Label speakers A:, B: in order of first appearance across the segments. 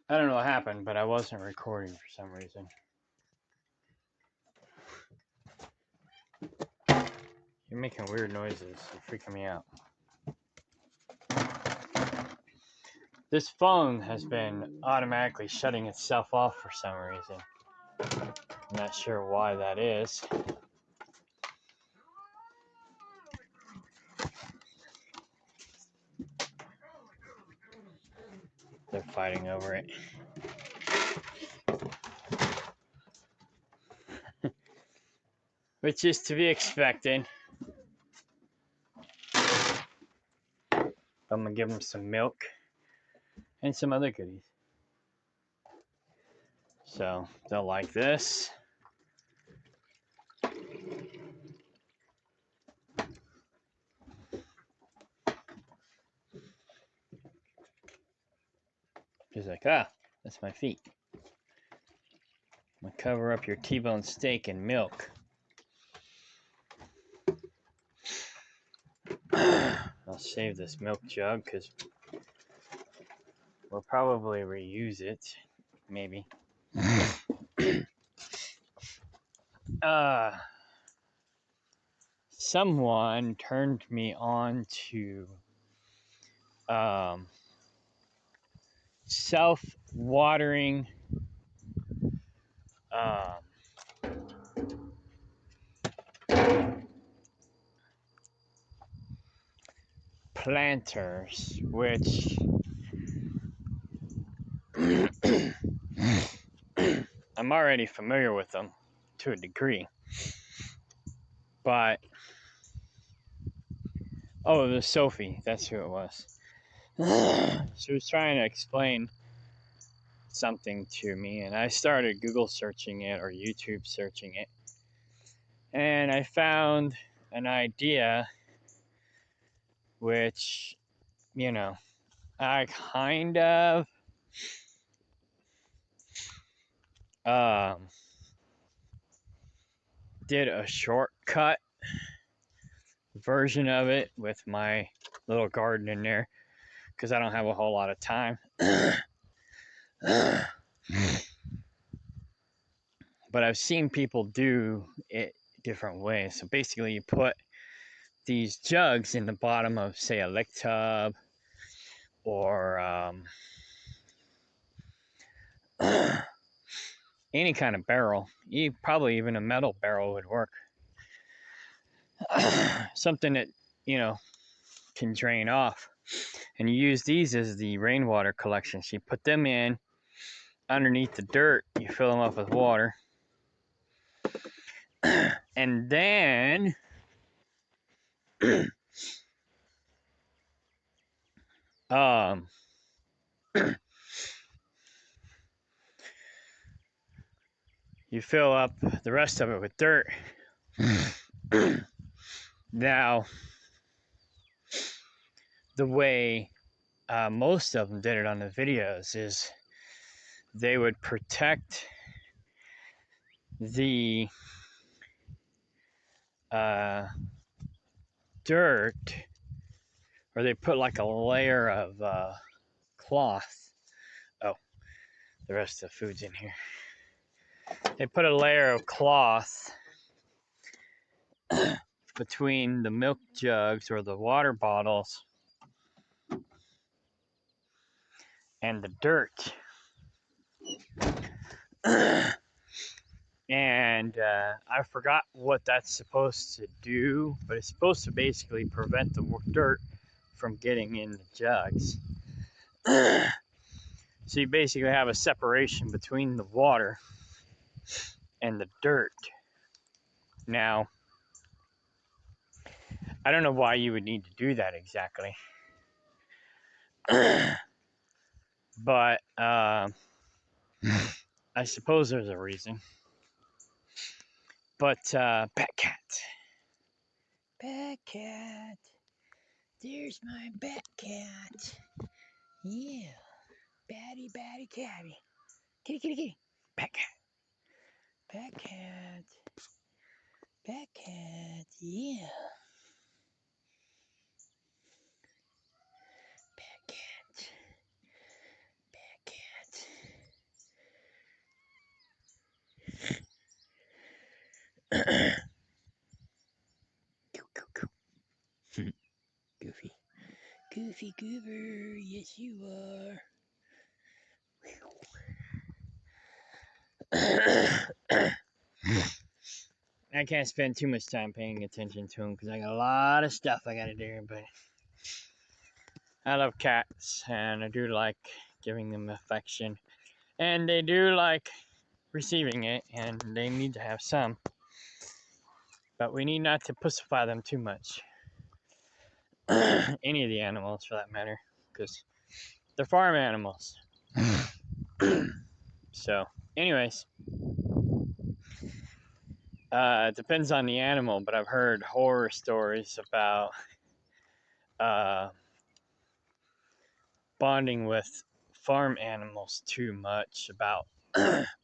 A: I don't know what happened, but I wasn't recording for some reason. You're making weird noises. You're freaking me out. This phone has been automatically shutting itself off for some reason. I'm not sure why that is. They're fighting over it. Which is to be expected. I'm gonna give them some milk and some other goodies. So they'll like this. He's like, ah, that's my feet. I'm gonna cover up your T-bone steak in milk. I'll save this milk jug because we'll probably reuse it. Maybe. Someone turned me on to self-watering planters, which I'm already familiar with them to a degree. But, oh, it was Sophie. That's who it was. She was trying to explain something to me, and I started Google searching it or YouTube searching it. And I found an idea which, you know, I kind of did a shortcut version of it with my little garden in there because I don't have a whole lot of time. But I've seen people do it different ways. So basically you put these jugs in the bottom of, say, a lick tub or any kind of barrel. Probably even a metal barrel would work. Something that, you know, can drain off. And you use these as the rainwater collection. So you put them in underneath the dirt. You fill them up with water. And then you fill up the rest of it with dirt. Now, the way most of them did it on the videos is they would protect the dirt, or they put like a layer of cloth. Oh, the rest of the food's in here. They put a layer of cloth between the milk jugs or the water bottles and the dirt. And I forgot what that's supposed to do, but it's supposed to basically prevent the dirt from getting in the jugs. So you basically have a separation between the water and the dirt. Now, I don't know why you would need to do that exactly. But I suppose there's a reason. But Bat Cat. Bat Cat. There's my Bat Cat. Yeah. Batty, batty, catty. Kitty, kitty, kitty. Bat Cat. Bat Cat. Bat Cat. Yeah. Bat Cat. Bat Cat. Goofy goober, yes you are. I can't spend too much time paying attention to them because I got a lot of stuff I gotta do, but I love cats and I do like giving them affection. And they do like receiving it, and they need to have some. But we need not to pussify them too much. Any of the animals, for that matter, because they're farm animals. So, anyways, it depends on the animal, but I've heard horror stories about bonding with farm animals too much, about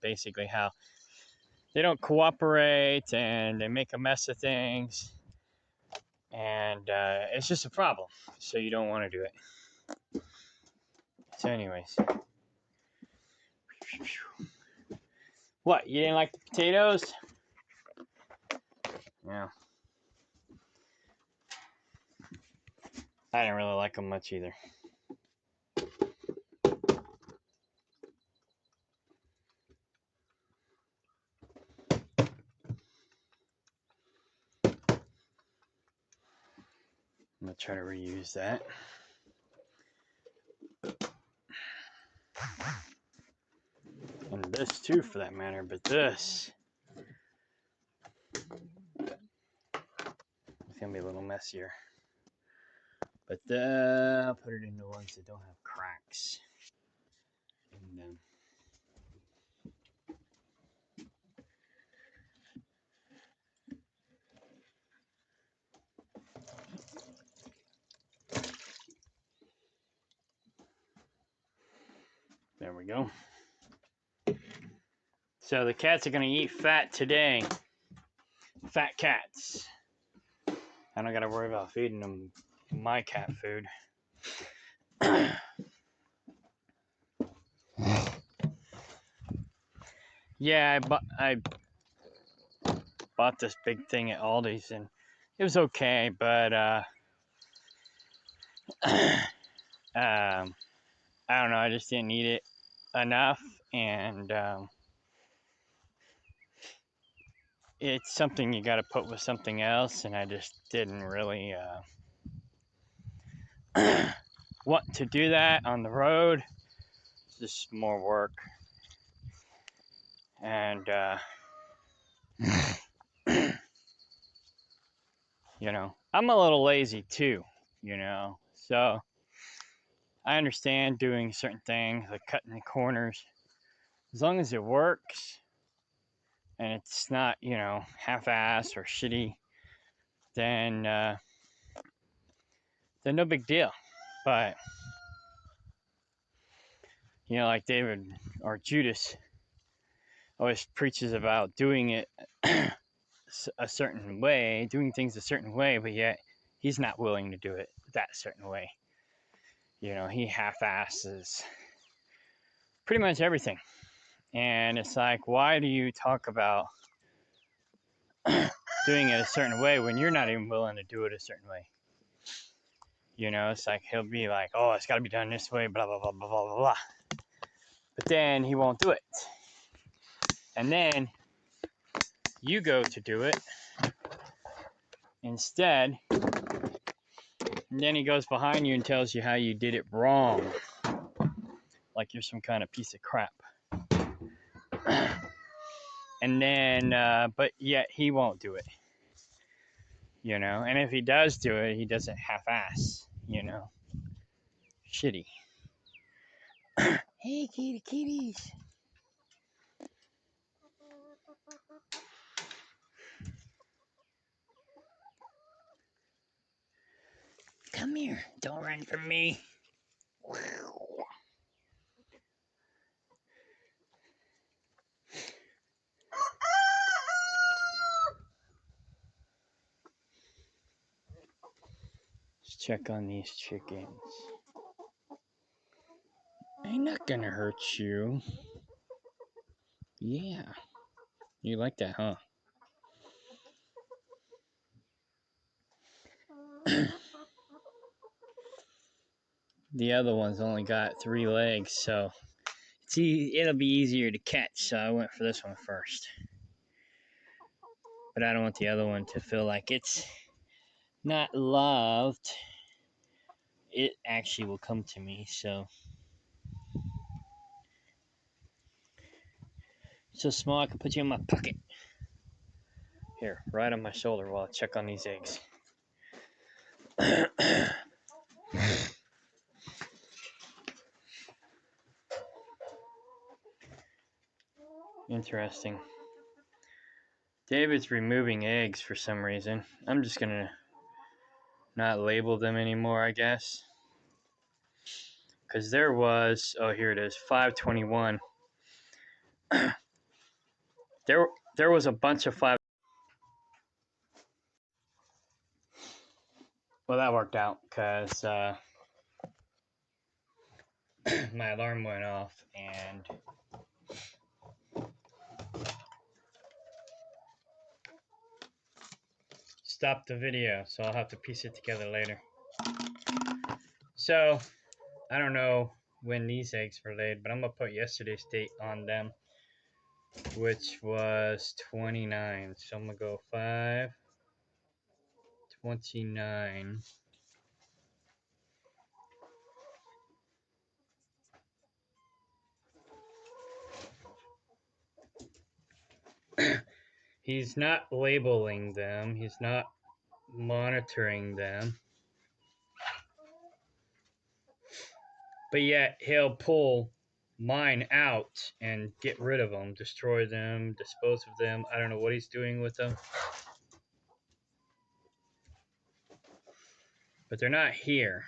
A: basically how they don't cooperate and they make a mess of things, and it's just a problem. So you don't want to do it. So, anyways, what, you didn't like the potatoes? Yeah, I didn't really like them much either. I'm gonna try to reuse that. And this too, for that matter, but this it's gonna be a little messier. But I'll put it in the ones that don't have cracks. And there we go. So the cats are gonna eat fat today. Fat cats. I don't gotta worry about feeding them my cat food. Yeah, I bought this big thing at Aldi's and it was okay, but I don't know. I just didn't eat it enough, and it's something you got to put with something else, and I just didn't really want to do that on the road. It's just more work, and you know, I'm a little lazy too, you know, so I understand doing certain things like cutting the corners as long as it works and it's not, you know, half-assed or shitty, then no big deal. But you know, like David or Judas always preaches about doing it a certain way, doing things a certain way, but yet he's not willing to do it that certain way. You know, he half-asses pretty much everything. And it's like, why do you talk about doing it a certain way when you're not even willing to do it a certain way? You know, it's like he'll be like, oh, it's got to be done this way, blah, blah, blah, blah, blah, blah. But then he won't do it. And then you go to do it instead. And then he goes behind you and tells you how you did it wrong. Like you're some kind of piece of crap. And then, but yet he won't do it. You know, and if he does do it, he does it half-ass, you know. Shitty. Hey, kitties. Come here. Don't run from me. Let's check on these chickens. I'm not gonna hurt you. Yeah. You like that, huh? The other one's only got 3 legs, so it'll be easier to catch. So I went for this one first. But I don't want the other one to feel like it's not loved. It actually will come to me, so small I can put you in my pocket. Here, right on my shoulder while I check on these eggs. Interesting. David's removing eggs for some reason. I'm just gonna not label them anymore, I guess. Because there was, oh, here it is, 521. There was a bunch of 5. Well, that worked out because my alarm went off and stopped the video, so I'll have to piece it together later. So, I don't know when these eggs were laid, but I'm going to put yesterday's date on them, which was 29. So I'm going to go 5/29. He's not labeling them. He's not monitoring them. But yet he'll pull mine out and get rid of them, destroy them, dispose of them. I don't know what he's doing with them. But they're not here.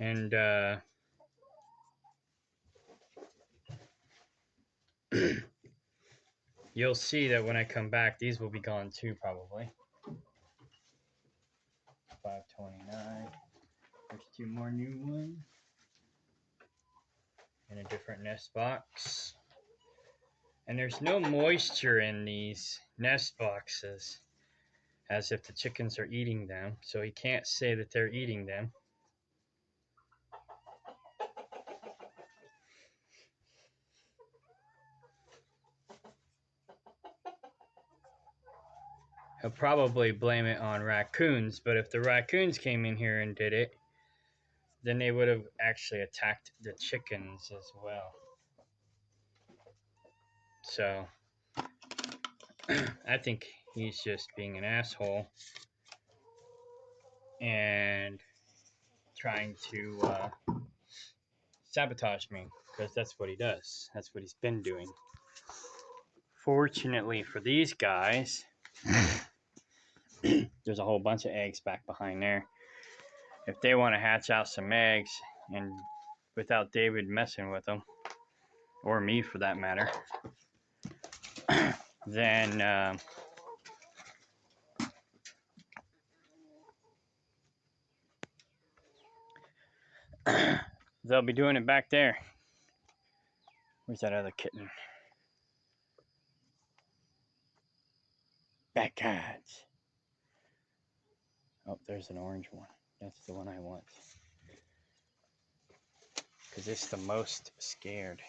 A: And you'll see that when I come back, these will be gone too, probably. 5/29. There's 2 more new ones. In a different nest box. And there's no moisture in these nest boxes, as if the chickens are eating them. So he can't say that they're eating them. He'll probably blame it on raccoons, but if the raccoons came in here and did it, then they would have actually attacked the chickens as well. So, I think he's just being an asshole and trying to sabotage me, because that's what he does. That's what he's been doing. Fortunately for these guys, there's a whole bunch of eggs back behind there. If they want to hatch out some eggs, and without David messing with them, or me for that matter, then they'll be doing it back there. Where's that other kitten? Backwards. Oh, there's an orange one. That's the one I want. Because it's the most scared.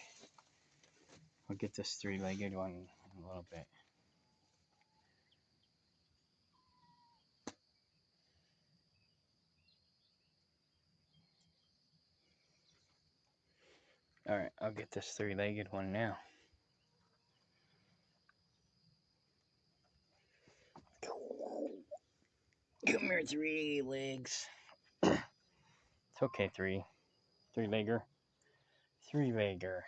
A: I'll get this 3-legged one in a little bit. Alright, I'll get this 3-legged one now. Come here, 3 legs. It's okay, 3-legger. 3-legger.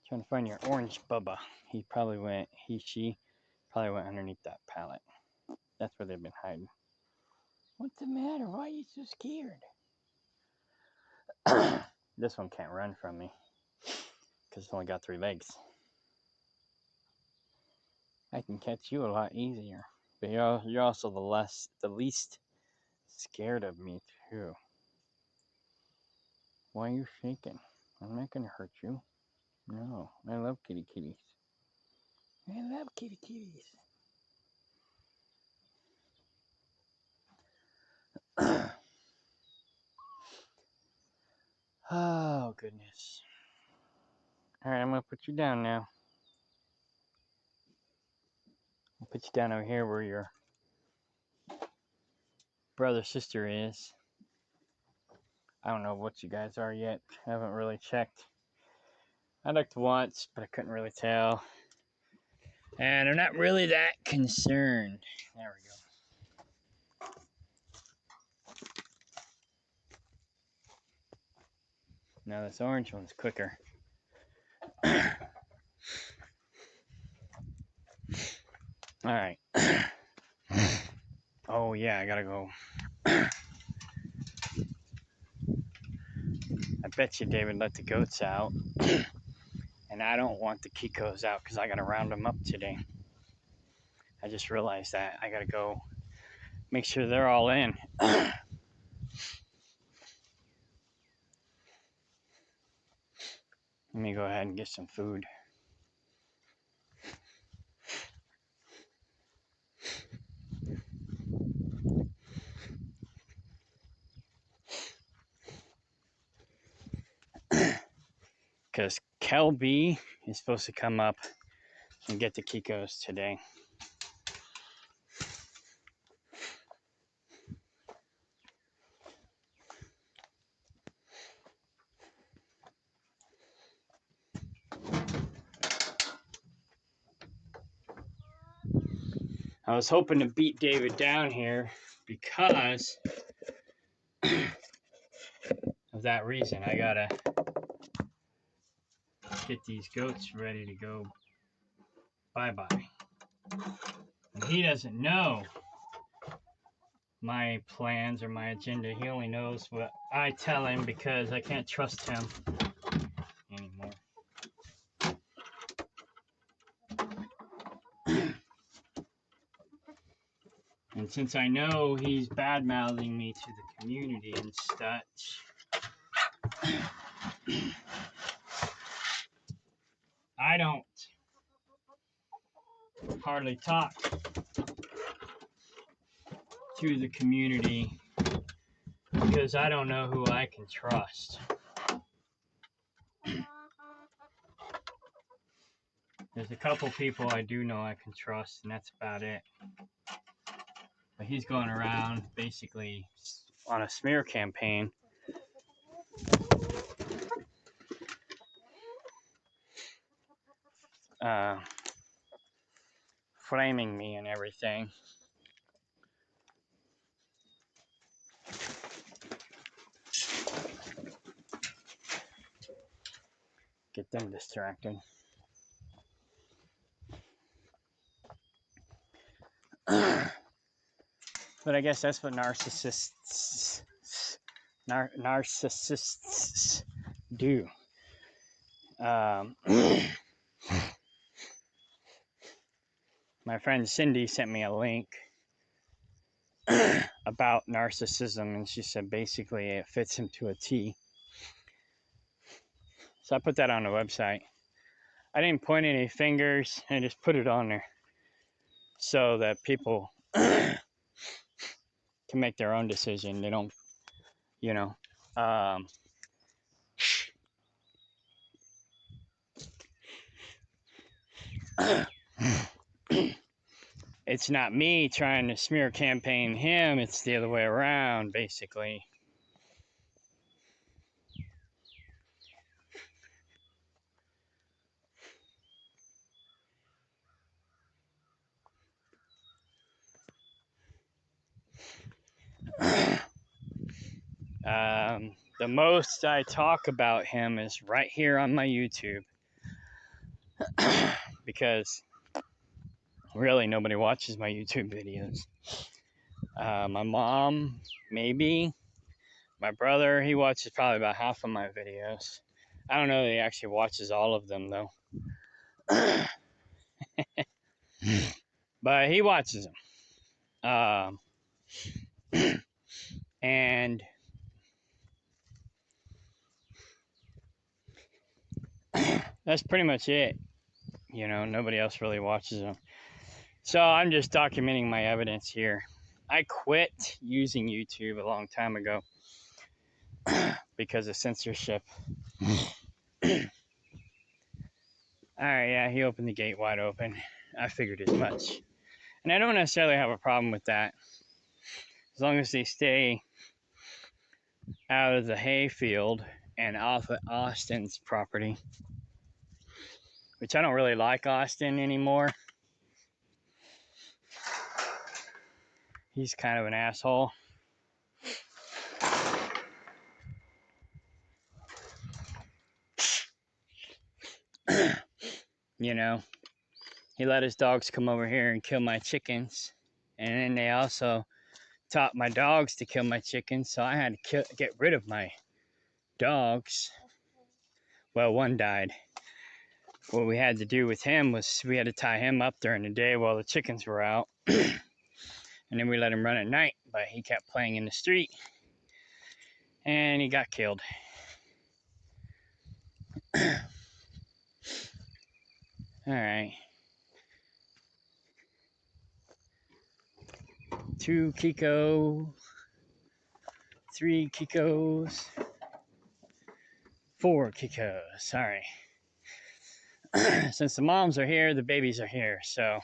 A: Trying to find your orange bubba. She probably went underneath that pallet. That's where they've been hiding. What's the matter? Why are you so scared? This one can't run from me because it's only got 3 legs. I can catch you a lot easier. But you're also the least scared of me too. Why are you shaking? I'm not gonna hurt you. No, I love kitties. I love kitties. Oh, goodness. All right, I'm going to put you down now. I'll put you down over here where your brother, sister is. I don't know what you guys are yet. I haven't really checked. I looked once, but I couldn't really tell. And I'm not really that concerned. There we go. Now this orange one's quicker. All right. Oh yeah, I gotta go. I bet you David let the goats out. And I don't want the Kikos out because I gotta round them up today. I just realized that. I gotta go make sure they're all in. Let me go ahead and get some food. Because Kelby is supposed to come up and get the Kikos today. I was hoping to beat David down here because of that reason. I gotta get these goats ready to go bye-bye. And he doesn't know my plans or my agenda. He only knows what I tell him because I can't trust him anymore. And since I know he's bad-mouthing me to the community and such, I don't hardly talk to the community because I don't know who I can trust. There's a couple people I do know I can trust, and that's about it. But he's going around basically on a smear campaign. Framing me and everything. Get them distracted. But I guess that's what narcissists do. My friend Cindy sent me a link about narcissism, and she said basically it fits him to a T. So I put that on the website. I didn't point any fingers, I just put it on there so that people can make their own decision. They don't, you know, it's not me trying to smear campaign him, it's the other way around, basically. The most I talk about him is right here on my YouTube. Because really nobody watches my YouTube videos. My mom, maybe. My brother, he watches probably about half of my videos. I don't know that he actually watches all of them, though. But he watches them. And that's pretty much it. You know, nobody else really watches them. So I'm just documenting my evidence here. I quit using YouTube a long time ago because of censorship. Alright, yeah, he opened the gate wide open. I figured as much. And I don't necessarily have a problem with that. As long as they stay out of the hay field and off of Austin's property. Which I don't really like Austin anymore. He's kind of an asshole. You know, he let his dogs come over here and kill my chickens. And then they also taught my dogs to kill my chickens. So I had to get rid of my dogs. Well, one died. What we had to do with him was we had to tie him up during the day while the chickens were out. And then we let him run at night. But he kept playing in the street. And he got killed. Alright. 2 Kiko, 3 Kikos, 4 Kikos. Sorry. Since the moms are here, the babies are here, so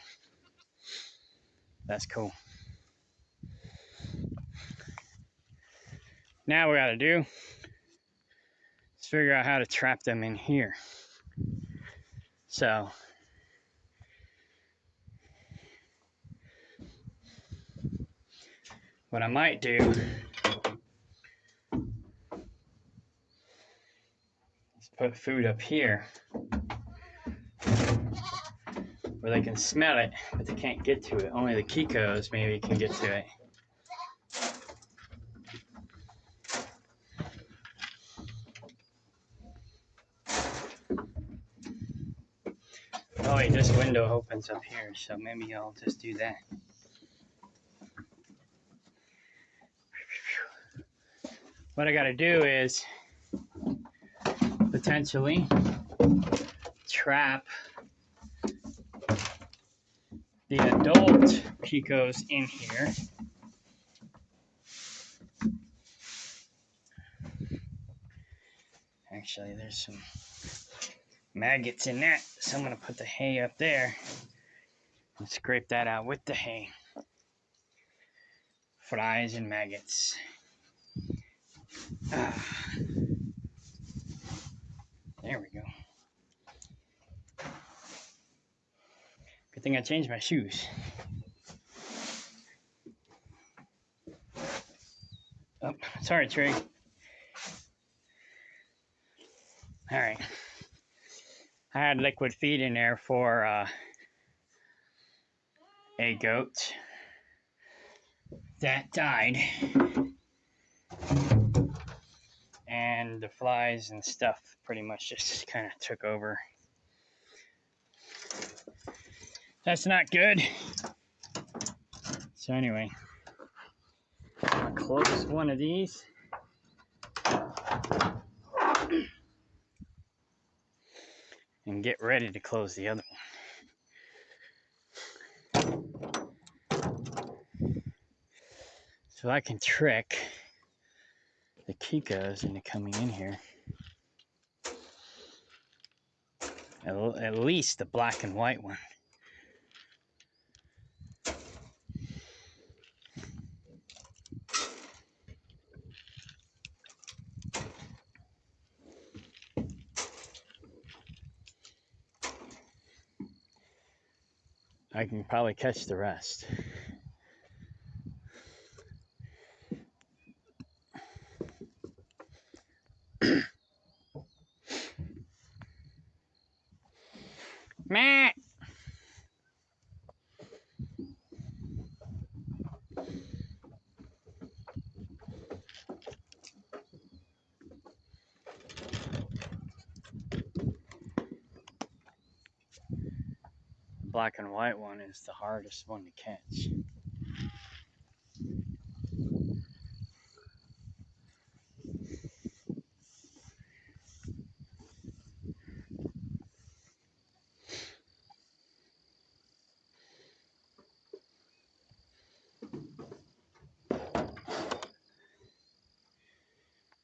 A: that's cool. Now what we gotta do is figure out how to trap them in here. So what I might do is put food up here where they can smell it, but they can't get to it. Only the Kikos maybe can get to it. Oh wait, this window opens up here, so maybe I'll just do that. What I gotta do is potentially trap the adult Kikos in here. Actually, there's some maggots in that, so I'm gonna put the hay up there and scrape that out with the hay. Flies and maggots. There we go. Good thing I changed my shoes. Oh, sorry, Trig. All right. I had liquid feed in there for a goat that died. And the flies and stuff pretty much just kind of took over. That's not good. So anyway, I'll close one of these. And get ready to close the other one. So I can trick the Kikos into coming in here. At least the black and white one. I can probably catch the rest. Matt! The black and white one is the hardest one to catch.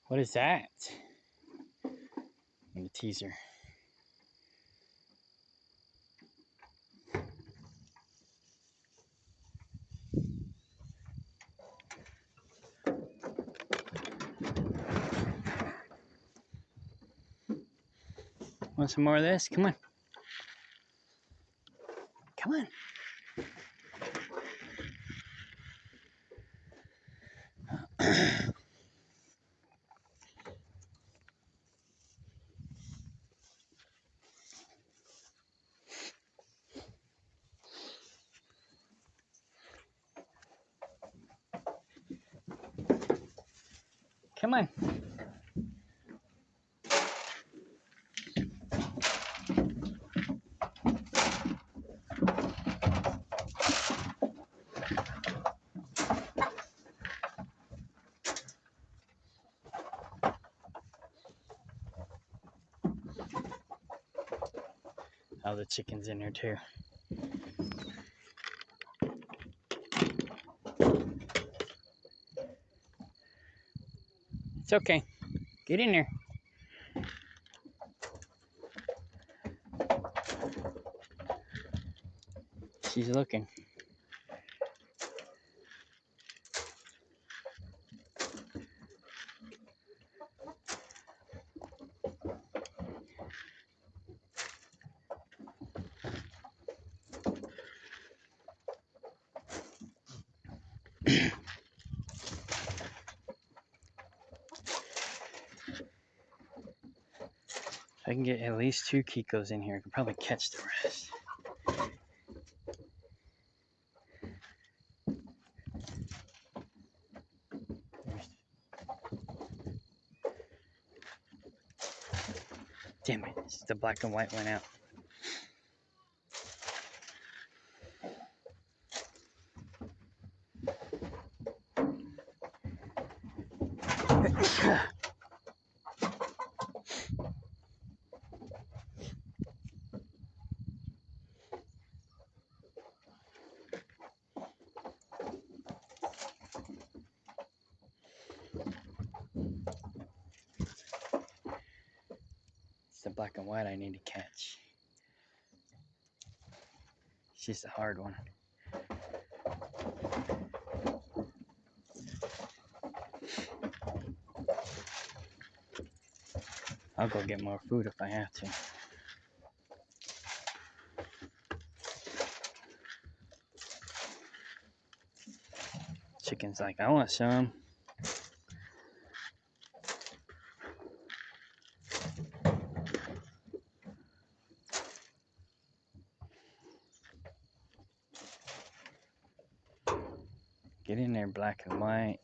A: What is that? And the teaser. Want some more of this? Come on. Come on. Come on. Oh, the chicken's in here too. It's okay. Get in there. She's looking. If I can get at least 2 Kikos in here, I can probably catch the rest. Damn it, the black and white went out. It's the black and white I need to catch. She's the hard one. I'll go get more food if I have to. Chicken's like, I want some. Get in there, black and white.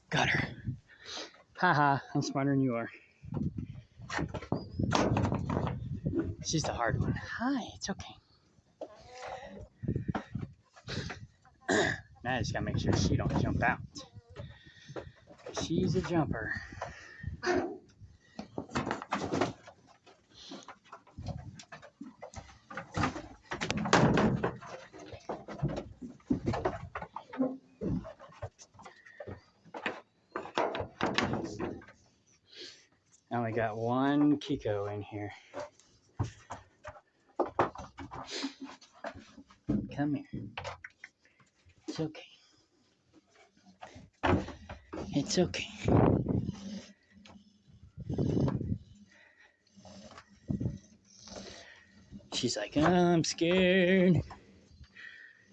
A: Got her. Haha, I'm smarter than you are. She's the hard one. Hi, it's okay. Now I just gotta make sure she don't jump out. She's a jumper. I only got 1 Kiko in here. Come here. It's okay. It's okay. She's like, oh, I'm scared.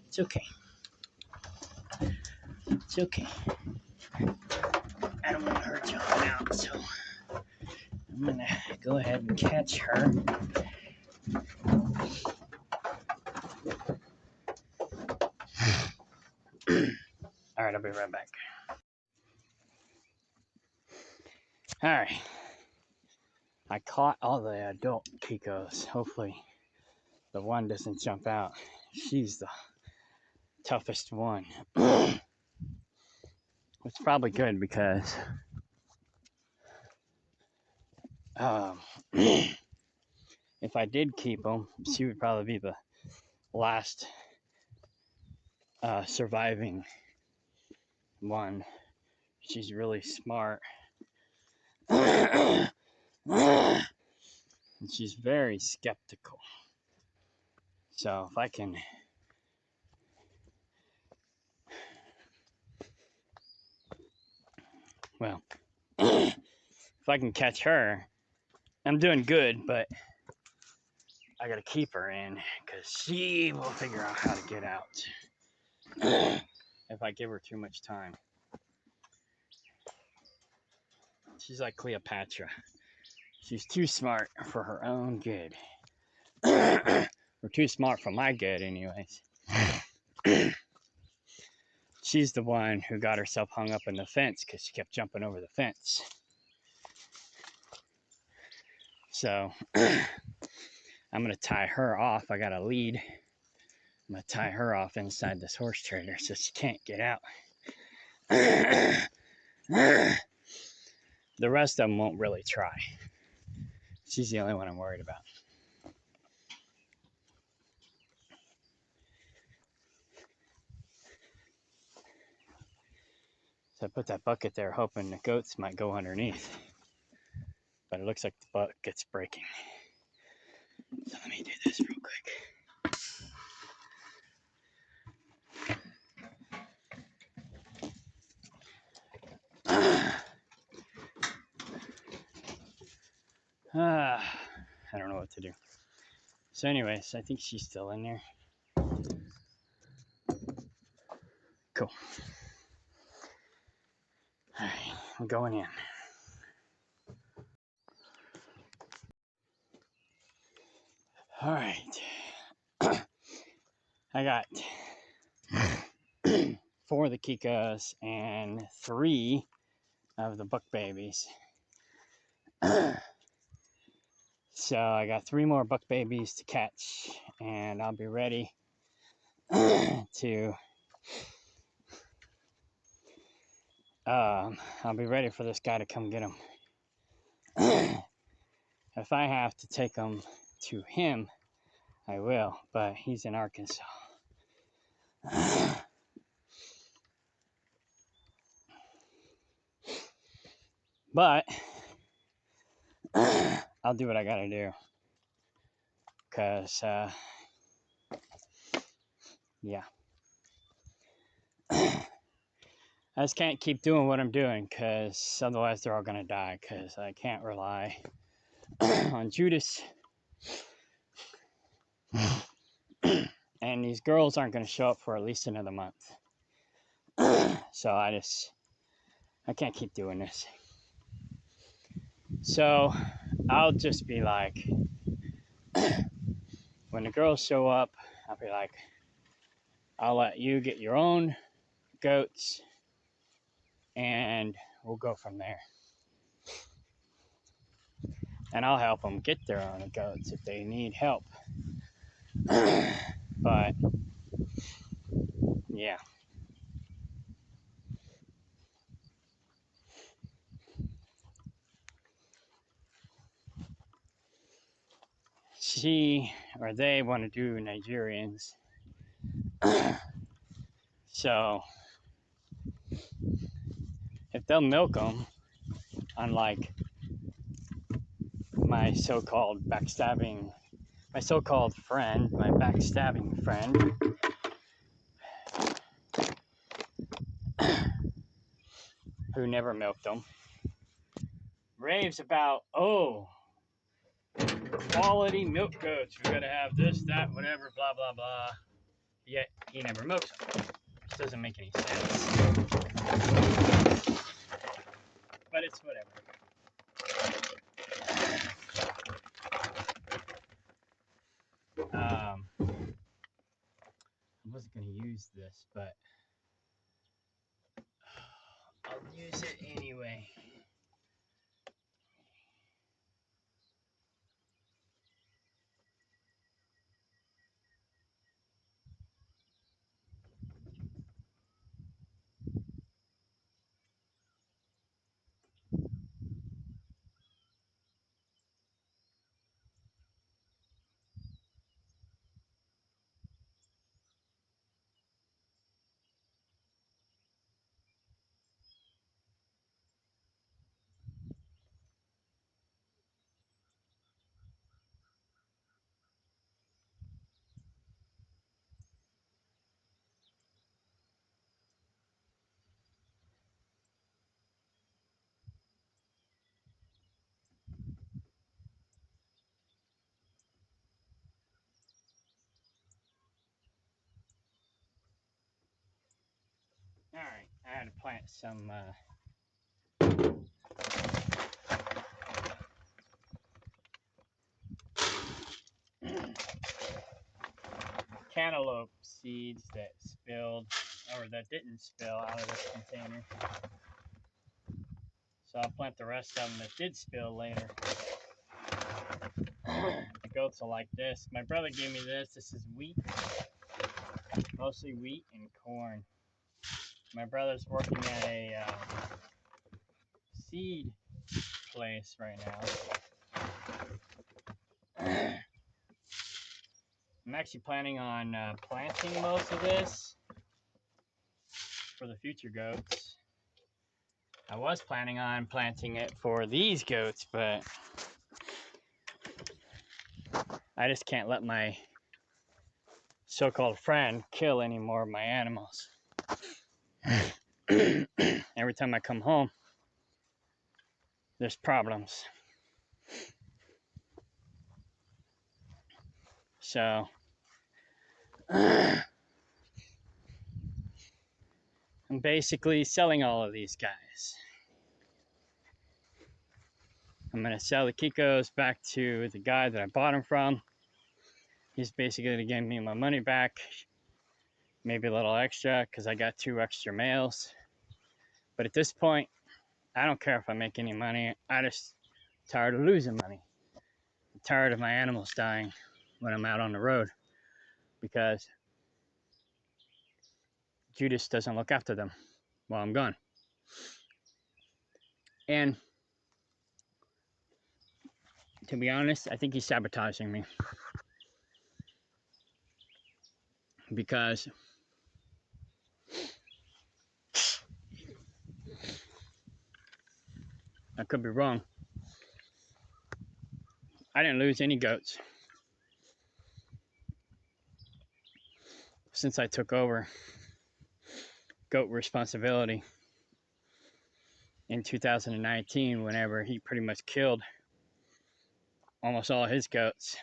A: It's okay. It's okay. I don't want her jumping out, so I'm gonna go ahead and catch her All right, I'll be right back. All right. I caught all the adult Kikos. Hopefully the one doesn't jump out. She's the toughest one. It's probably good because if I did keep them, she would probably be the last surviving one. She's really smart. And she's very skeptical. So if I can if I can catch her, I'm doing good, but I gotta keep her in because she will figure out how to get out if I give her too much time. She's like Cleopatra. She's too smart for her own good. Or too smart for my good, anyways. She's the one who got herself hung up in the fence because she kept jumping over the fence. So I'm going to tie her off. I got a lead. I'm going to tie her off inside this horse trailer so she can't get out. The rest of them won't really try. She's the only one I'm worried about. So I put that bucket there hoping the goats might go underneath. But it looks like the bucket's breaking. So let me do this real quick. I don't know what to do. So anyways, I think she's still in there. Cool. All right, I'm going in. All right. I got 4 of the Kikos and 3 of the buck babies. So I got 3 more buck babies to catch, and I'll be ready to I'll be ready for this guy to come get them. If I have to take them to him, I will, but he's in Arkansas. But I'll do what I gotta do. Because, yeah. I just can't keep doing what I'm doing because otherwise they're all gonna die because I can't rely on Judas. And these girls aren't gonna show up for at least another month. So I can't keep doing this. So I'll just be like, when the girls show up, I'll be like, I'll let you get your own goats and we'll go from there. And I'll help them get their own goats if they need help. But yeah. They want to do Nigerians. So if they'll milk them, unlike my so-called friend, my backstabbing friend, who never milked them, raves about, quality milk goats. We gotta have this, that, whatever, blah, blah, blah. Yet he never milks them. Which doesn't make any sense. But it's whatever. use this, but I'll use it anyway. Alright, I had to plant some cantaloupe seeds that spilled, or that didn't spill out of this container. So I'll plant the rest of them that did spill later. The goats will like this. My brother gave me this. This is wheat. Mostly wheat and corn. My brother's working at a seed place right now. I'm actually planning on planting most of this for the future goats. I was planning on planting it for these goats, but I just can't let my so-called friend kill any more of my animals. Every time I come home, there's problems. So I'm basically selling all of these guys. I'm gonna sell the Kikos back to the guy that I bought them from. He's basically gonna give me my money back, maybe a little extra because I got 2 extra males. But at this point, I don't care if I make any money. I just tired of losing money. I'm tired of my animals dying when I'm out on the road because Judas doesn't look after them while I'm gone. And to be honest, I think he's sabotaging me because I could be wrong. I didn't lose any goats since I took over goat responsibility in 2019, whenever he pretty much killed almost all his goats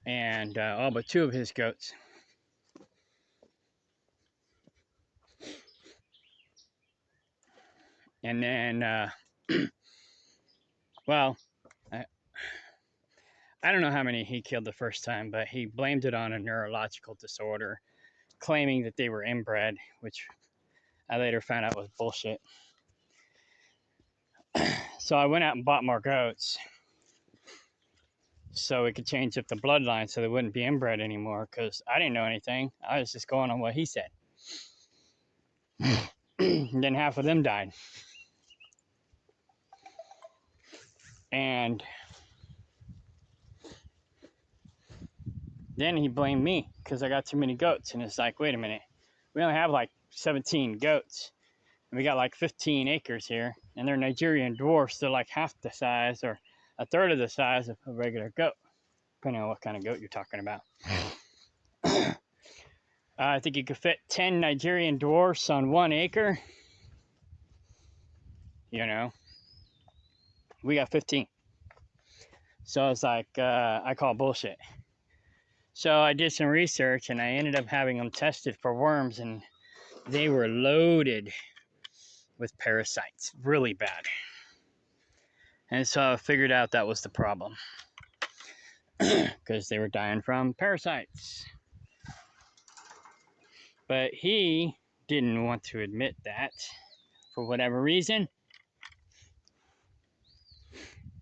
A: and all but 2 of his goats. And then, well, I don't know how many he killed the first time, but he blamed it on a neurological disorder, claiming that they were inbred, which I later found out was bullshit. So I went out and bought more goats so we could change up the bloodline so they wouldn't be inbred anymore, because I didn't know anything. I was just going on what he said. And then half of them died. And then he blamed me because I got too many goats. And it's like, wait a minute. We only have like 17 goats. And we got like 15 acres here. And they're Nigerian dwarfs. They're like half the size or a third of the size of a regular goat, depending on what kind of goat you're talking about. I think you could fit 10 Nigerian dwarfs on 1 acre. You know, we got 15. So it's like, I call bullshit. So I did some research and I ended up having them tested for worms, and they were loaded with parasites, really bad. And so I figured out that was the problem because they were dying from parasites. But he didn't want to admit that for whatever reason.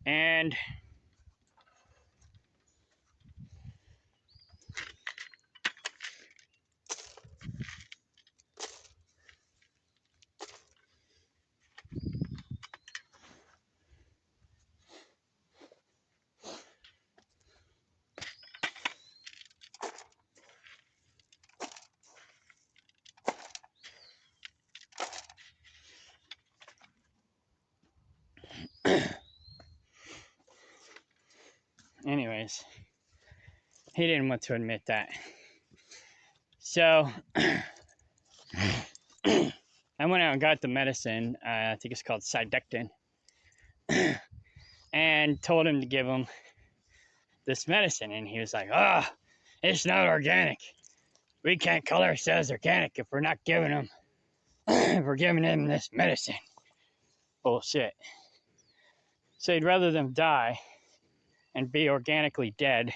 A: And anyways, he didn't want to admit that. So I went out and got the medicine. I think it's called Cydectin, and told him to give him this medicine. And he was like, "Ah, it's not organic. We can't call ourselves organic if we're not giving them, if we're giving them this medicine." Bullshit. So he'd rather them die and be organically dead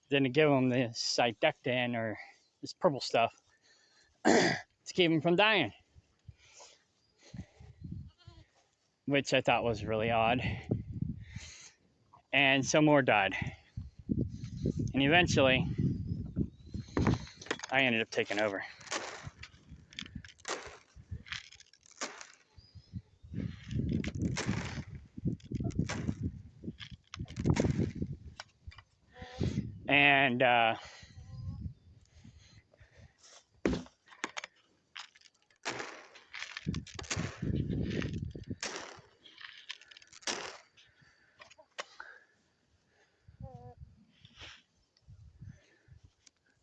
A: than to give them this Cydectin or this purple stuff to keep them from dying. Which I thought was really odd. And some more died. And eventually, I ended up taking over. And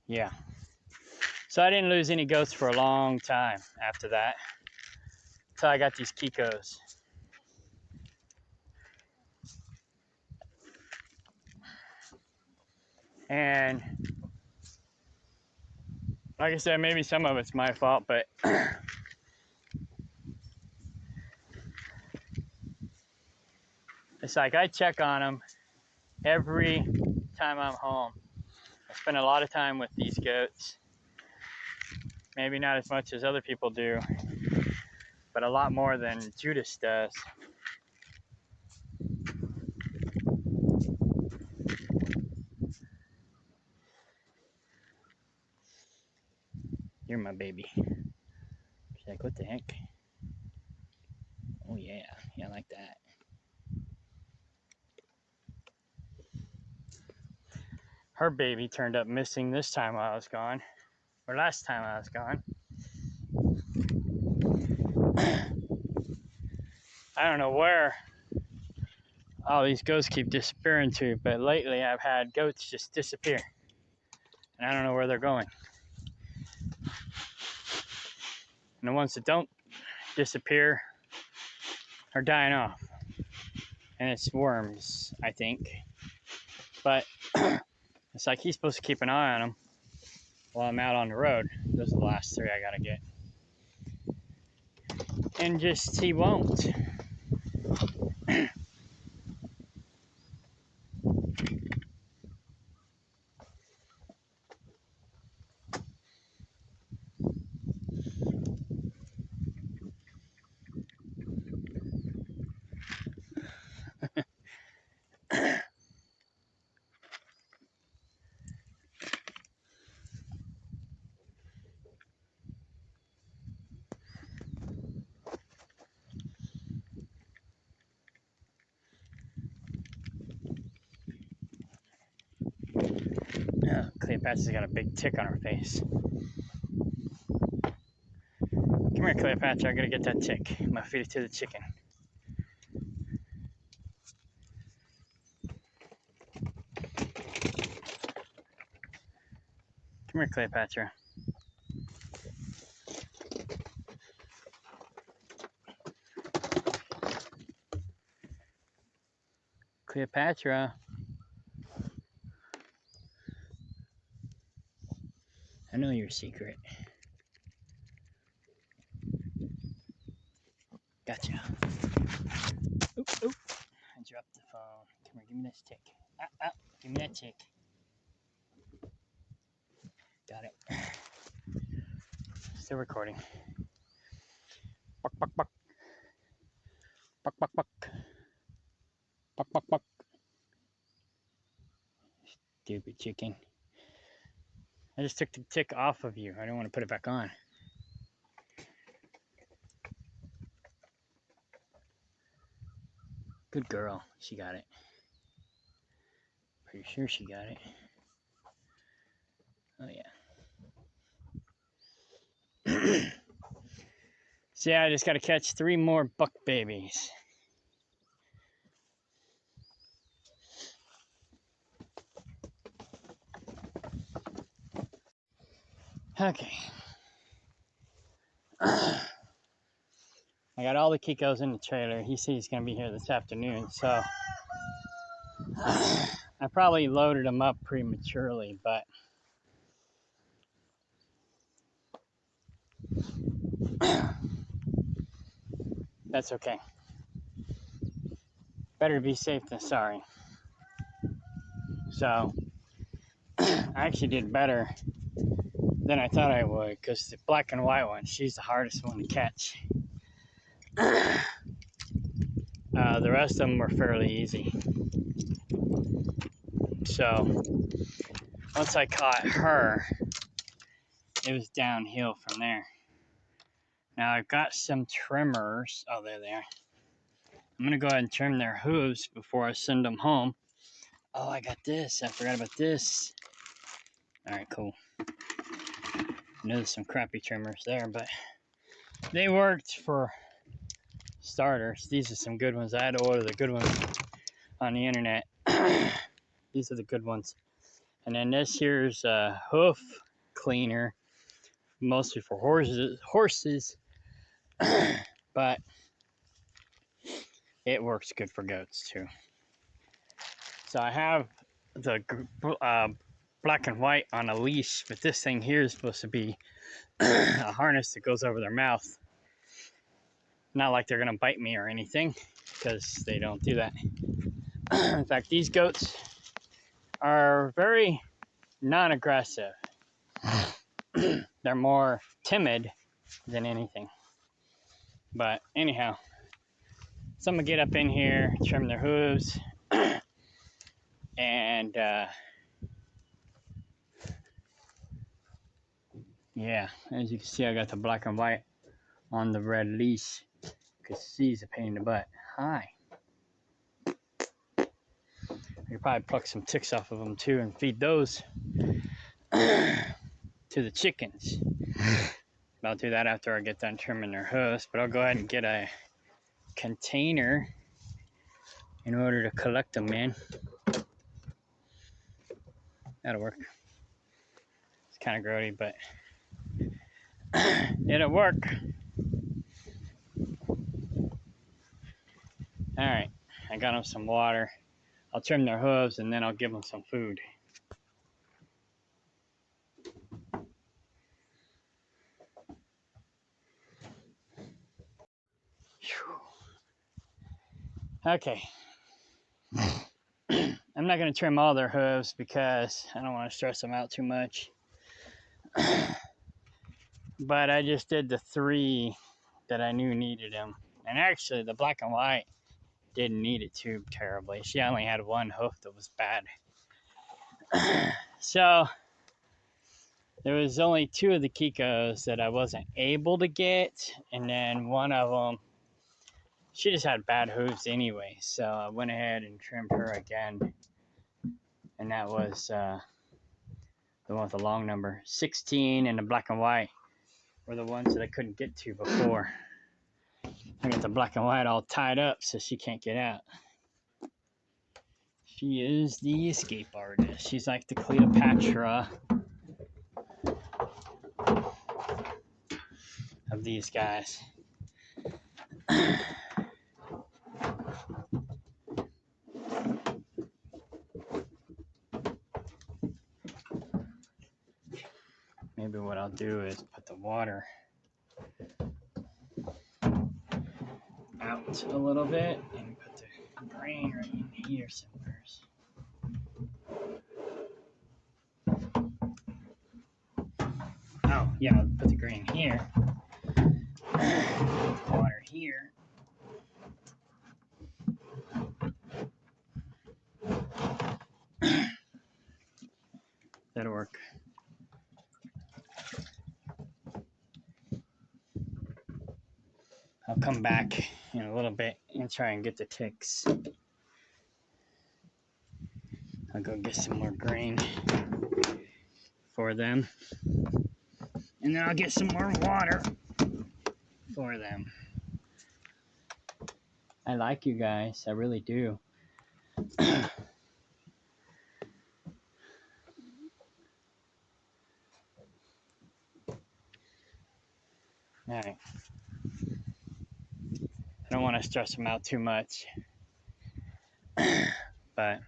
A: yeah. So I didn't lose any goats for a long time after that. Until I got these Kikos. And like I said, maybe some of it's my fault, but it's like I check on them every time I'm home. I spend a lot of time with these goats. Maybe not as much as other people do, but a lot more than Judas does. You're my baby. She's like, what the heck? Oh yeah, yeah, I like that. Her baby turned up missing this time while I was gone, or last time I was gone. I don't know where all these goats keep disappearing to, but lately I've had goats just disappear, and I don't know where they're going. And the ones that don't disappear are dying off, and it's worms, I think. But it's like he's supposed to keep an eye on them while I'm out on the road. Those are the last 3 I gotta get. And just, he won't. Cleopatra's got a big tick on her face. Come here, Cleopatra, I gotta get that tick. I'm gonna feed it to the chicken. Come here, Cleopatra. Cleopatra. I know your secret. Gotcha. Oop, oop. I dropped the phone. Come here, give me this tick. Give me that tick. Got it. Still recording. Buck, buck, buck. Buck, buck, buck. Buck, buck, buck. Stupid chicken. I just took the tick off of you. I don't want to put it back on. Good girl. She got it. Pretty sure she got it. Oh, yeah. So, yeah, I just got to catch 3 more buck babies. Okay. I got all the Kikos in the trailer. He said he's going to be here this afternoon, so I probably loaded them up prematurely, but that's okay. Better to be safe than sorry. So, I actually did better than I thought I would, because the black and white one, she's the hardest one to catch. The rest of them were fairly easy. So, once I caught her, it was downhill from there. Now I've got some trimmers. Oh, there they are. I'm going to go ahead and trim their hooves before I send them home. Oh, I got this. I forgot about this. All right, cool. I know there's some crappy trimmers there, but they worked for starters. These are some good ones. I had to order the good ones on the internet. These are the good ones. And then this here's a hoof cleaner, mostly for horses, but it works good for goats too. So I have the black and white on a leash, but this thing here is supposed to be a harness that goes over their mouth. Not like they're gonna bite me or anything, because they don't do that. In fact, these goats are very non-aggressive. They're more timid than anything. But anyhow, so I'm gonna get up in here, trim their hooves, and yeah, as you can see, I got the black and white on the red leash, because she's a pain in the butt. Hi. I could probably pluck some ticks off of them too and feed those to the chickens. I'll do that after I get done trimming their hooves, but I'll go ahead and get a container in order to collect them, man. That'll work. It's kind of grody, but it'll work. All right, I got them some water. I'll trim their hooves and then I'll give them some food. Okay. I'm not going to trim all their hooves because I don't want to stress them out too much. But I just did the 3 that I knew needed them. And actually, the black and white didn't need it too terribly. She only had 1 hoof that was bad. So, there was only 2 of the Kikos that I wasn't able to get. And then one of them, she just had bad hooves anyway. So, I went ahead and trimmed her again. And that was the one with the long number. 16 and the black and white were the ones that I couldn't get to before. I got the black and white all tied up so she can't get out. She is the escape artist. She's like the Cleopatra of these guys. Maybe what I'll do is put the water out a little bit and put the grain right in here somewhere. Oh, Yeah, I'll put the grain here. Water here. That'll work. I'll come back in a little bit and try and get the ticks. I'll go get some more grain for them. And then I'll get some more water for them. I like you guys. I really do. Alright. I don't want to stress them out too much. But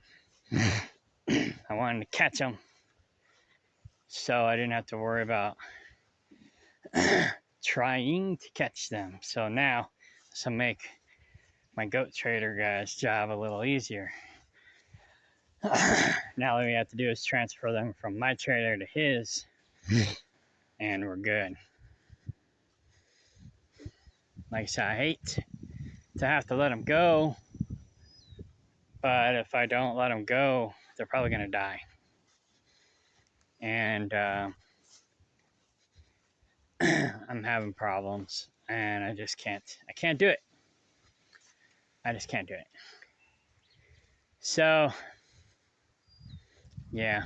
A: I wanted to catch them so I didn't have to worry about trying to catch them. So now this will make my goat trader guy's job a little easier. Now all we have to do is transfer them from my trailer to his, and we're good. Like I said, I hate to have to let them go, but if I don't let them go, they're probably going to die. And I'm having problems, and I can't do it. I just can't do it. So, yeah,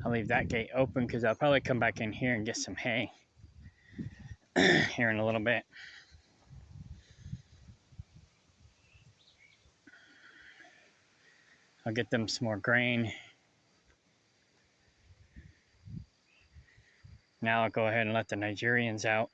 A: I'll leave that gate open because I'll probably come back in here and get some hay here in a little bit. I'll get them some more grain. Now I'll go ahead and let the Nigerians out.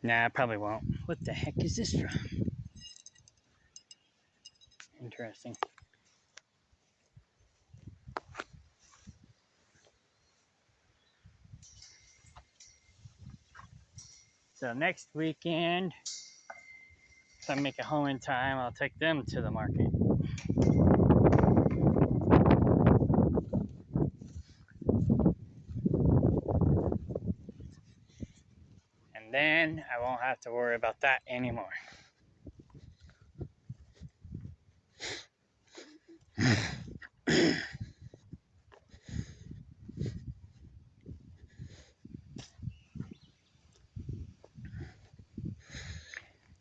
A: Nah, I probably won't. What the heck is this from? Interesting. So next weekend, if I make it home in time, I'll take them to the market. And then I won't have to worry about that anymore.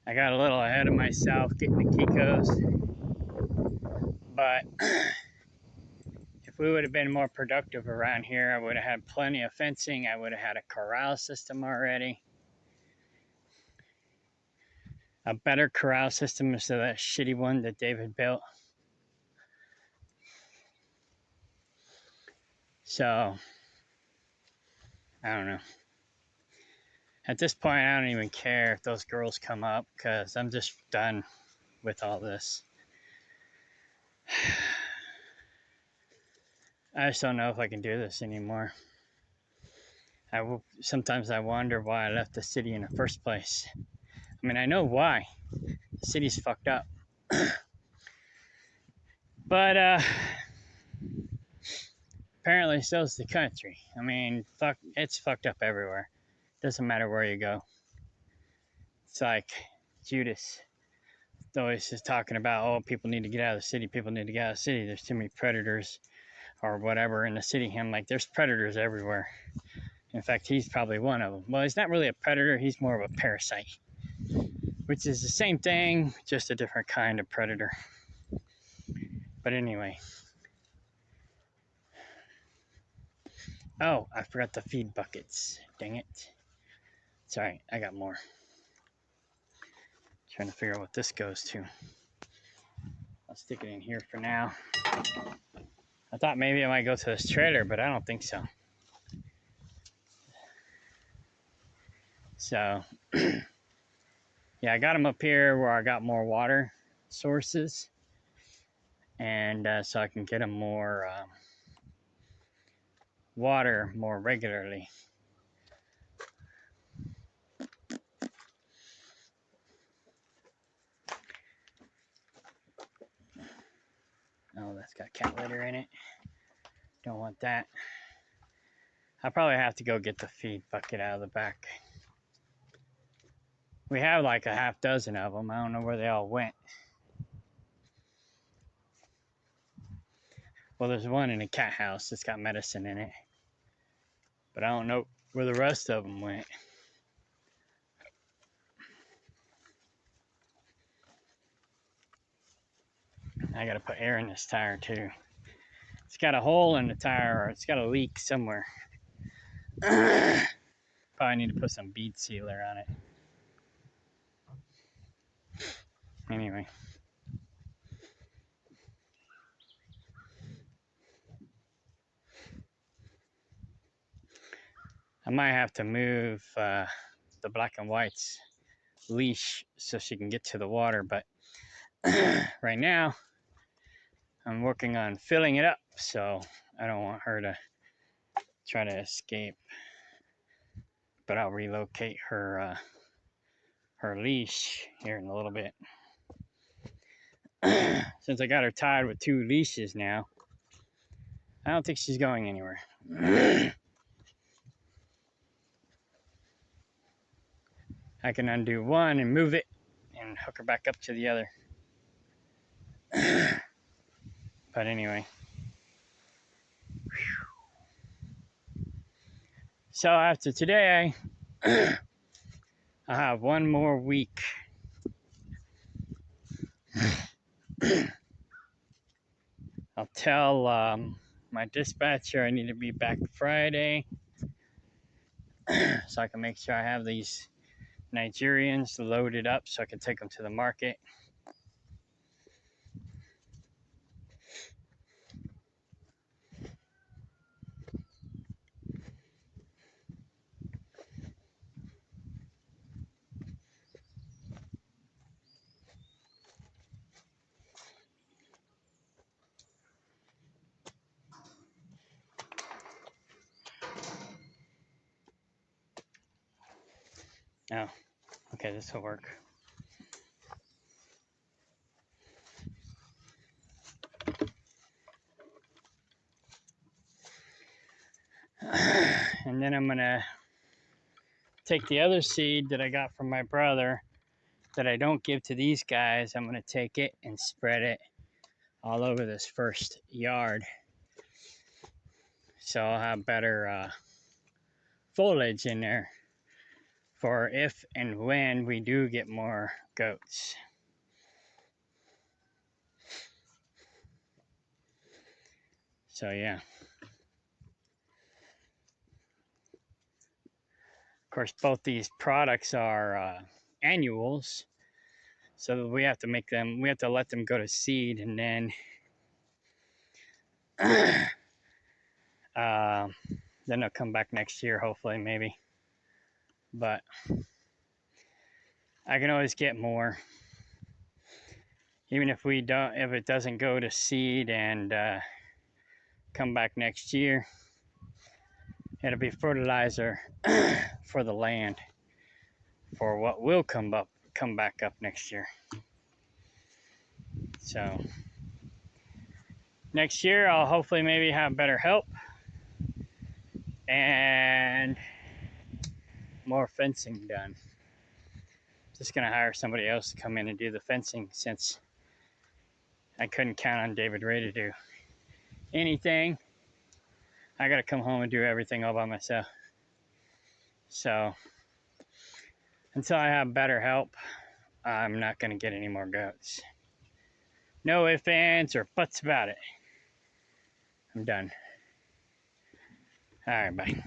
A: I got a little ahead of myself getting the Kikos, but if we would have been more productive around here, I would have had plenty of fencing. I would have had a corral system already. A better corral system instead of that shitty one that David built. So, I don't know. At this point, I don't even care if those girls come up because I'm just done with all this. I just don't know if I can do this anymore. Sometimes I wonder why I left the city in the first place. I mean, I know why. The city's fucked up. But apparently so is the country. I mean, it's fucked up everywhere. Doesn't matter where you go. It's like Judas always is talking about, oh, people need to get out of the city. People need to get out of the city. There's too many predators or whatever in the city. I'm like, there's predators everywhere. In fact, he's probably one of them. Well, he's not really a predator. He's more of a parasite, which is the same thing, just a different kind of predator. But anyway. Oh, I forgot the feed buckets. Dang it. Sorry, I got more. Trying to figure out what this goes to. I'll stick it in here for now. I thought maybe I might go to this trailer, but I don't think so. So, yeah, I got them up here where I got more water sources, and so I can get them more water more regularly. Oh, that's got cat litter in it. Don't want that. I'll probably have to go get the feed bucket out of the back. We have like a half dozen of them. I don't know where they all went. Well, there's one in a cat house that's got medicine in it. But I don't know where the rest of them went. I gotta put air in this tire too. It's got a hole in the tire, or it's got a leak somewhere. Probably need to put some bead sealer on it. Anyway. I might have to move the black and white's leash so she can get to the water, but right now I'm working on filling it up, so I don't want her to try to escape. But I'll relocate her her leash here in a little bit. Since I got her tied with 2 leashes now, I don't think she's going anywhere. I can undo one and move it and hook her back up to the other. But anyway. So after today, I have 1 more week. I'll tell my dispatcher I need to be back Friday so I can make sure I have these Nigerians loaded up so I can take them to the market. Oh, okay, this will work. And then I'm gonna take the other seed that I got from my brother that I don't give to these guys. I'm gonna take it and spread it all over this first yard, so I'll have better foliage in there for if and when we do get more goats. So yeah. Of course, both these products are annuals, so we have to make them. We have to let them go to seed, and then then they'll come back next year, hopefully, maybe. But I can always get more, even if we don't. If it doesn't go to seed and come back next year, it'll be fertilizer for the land for what will come back up next year. So next year I'll hopefully maybe have better help and more fencing done. Just gonna hire somebody else to come in and do the fencing since I couldn't count on David Ray to do anything. I gotta come home and do everything all by myself. So until I have better help, I'm not gonna get any more goats. No ifs, ands, or buts about it. I'm done. All right, bye.